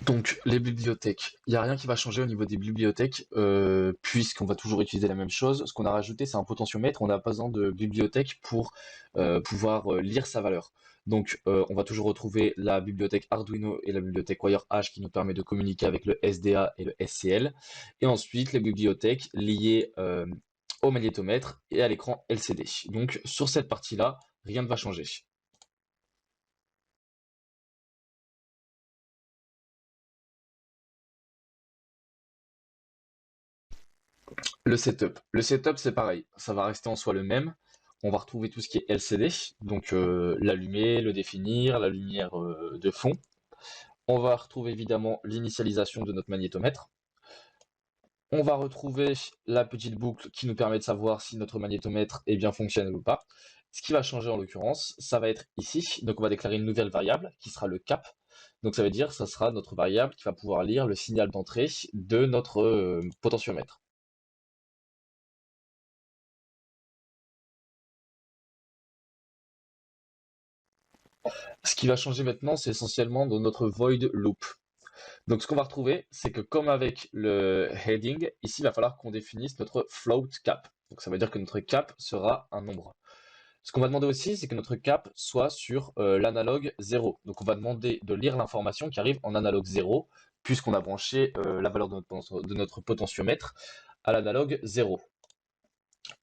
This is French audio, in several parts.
Donc, les bibliothèques, il n'y a rien qui va changer au niveau des bibliothèques, puisqu'on va toujours utiliser la même chose. Ce qu'on a rajouté, c'est un potentiomètre. On n'a pas besoin de bibliothèque pour pouvoir lire sa valeur. Donc, on va toujours retrouver la bibliothèque Arduino et la bibliothèque WireH qui nous permet de communiquer avec le SDA et le SCL. Et ensuite, les bibliothèques liées au magnétomètre et à l'écran LCD. Donc, sur cette partie-là, rien ne va changer. Le setup c'est pareil, ça va rester en soi le même. On va retrouver tout ce qui est LCD, donc l'allumer, le définir, la lumière de fond. On va retrouver évidemment l'initialisation de notre magnétomètre. On va retrouver la petite boucle qui nous permet de savoir si notre magnétomètre est bien fonctionnel ou pas. Ce qui va changer en l'occurrence, ça va être ici. Donc on va déclarer une nouvelle variable qui sera le cap. Donc ça veut dire que ça sera notre variable qui va pouvoir lire le signal d'entrée de notre potentiomètre. Ce qui va changer maintenant, c'est essentiellement dans notre void loop. Donc ce qu'on va retrouver, c'est que comme avec le heading, ici il va falloir qu'on définisse notre float cap. Donc ça veut dire que notre cap sera un nombre. Ce qu'on va demander aussi, c'est que notre cap soit sur l'analogue 0. Donc on va demander de lire l'information qui arrive en analogue 0, puisqu'on a branché la valeur de notre potentiomètre à l'analogue 0.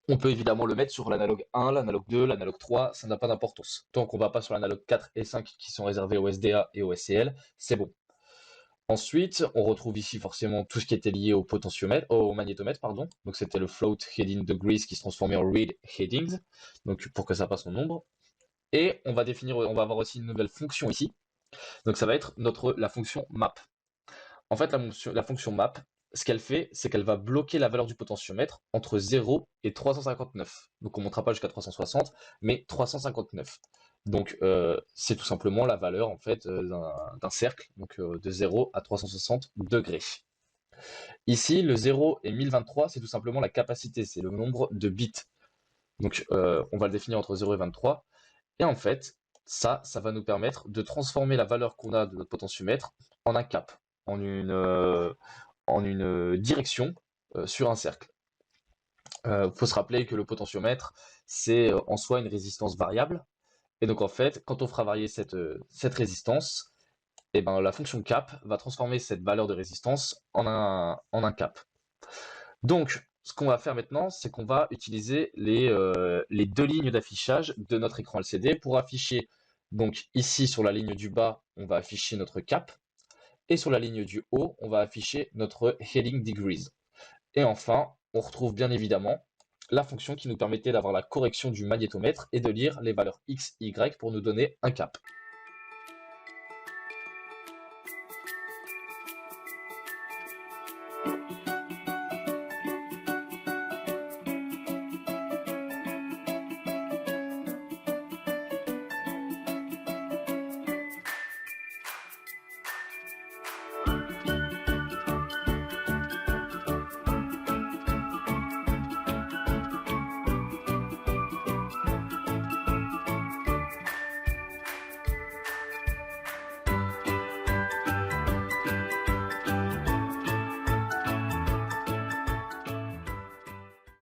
On peut évidemment le mettre sur l'analogue 1, l'analogue 2, l'analogue 3, ça n'a pas d'importance. Tant qu'on ne va pas sur l'analogue 4 et 5 qui sont réservés au SDA et au SCL, c'est bon. Ensuite, on retrouve ici forcément tout ce qui était lié au potentiomètre, au magnétomètre, pardon. Donc c'était le float heading degrees qui se transformait en read headings, donc pour que ça passe en nombre. Et on va avoir aussi une nouvelle fonction ici. Donc ça va être la fonction map. En fait, la fonction map, ce qu'elle fait, c'est qu'elle va bloquer la valeur du potentiomètre entre 0 et 359. Donc on ne montera pas jusqu'à 360, mais 359. Donc c'est tout simplement la valeur en fait d'un cercle, donc de 0 à 360 degrés. Ici, le 0 et 1023, c'est tout simplement la capacité, c'est le nombre de bits. Donc on va le définir entre 0 et 23. Et en fait, ça va nous permettre de transformer la valeur qu'on a de notre potentiomètre en un cap, en une direction sur un cercle. Faut se rappeler que le potentiomètre, c'est en soi une résistance variable. Et donc en fait, quand on fera varier cette résistance, eh ben, la fonction cap va transformer cette valeur de résistance en un cap. Donc, ce qu'on va faire maintenant, c'est qu'on va utiliser les deux lignes d'affichage de notre écran LCD pour afficher. Donc ici, sur la ligne du bas, on va afficher notre cap. Et sur la ligne du haut, on va afficher notre heading degrees. Et enfin, on retrouve bien évidemment la fonction qui nous permettait d'avoir la correction du magnétomètre et de lire les valeurs X, Y pour nous donner un cap.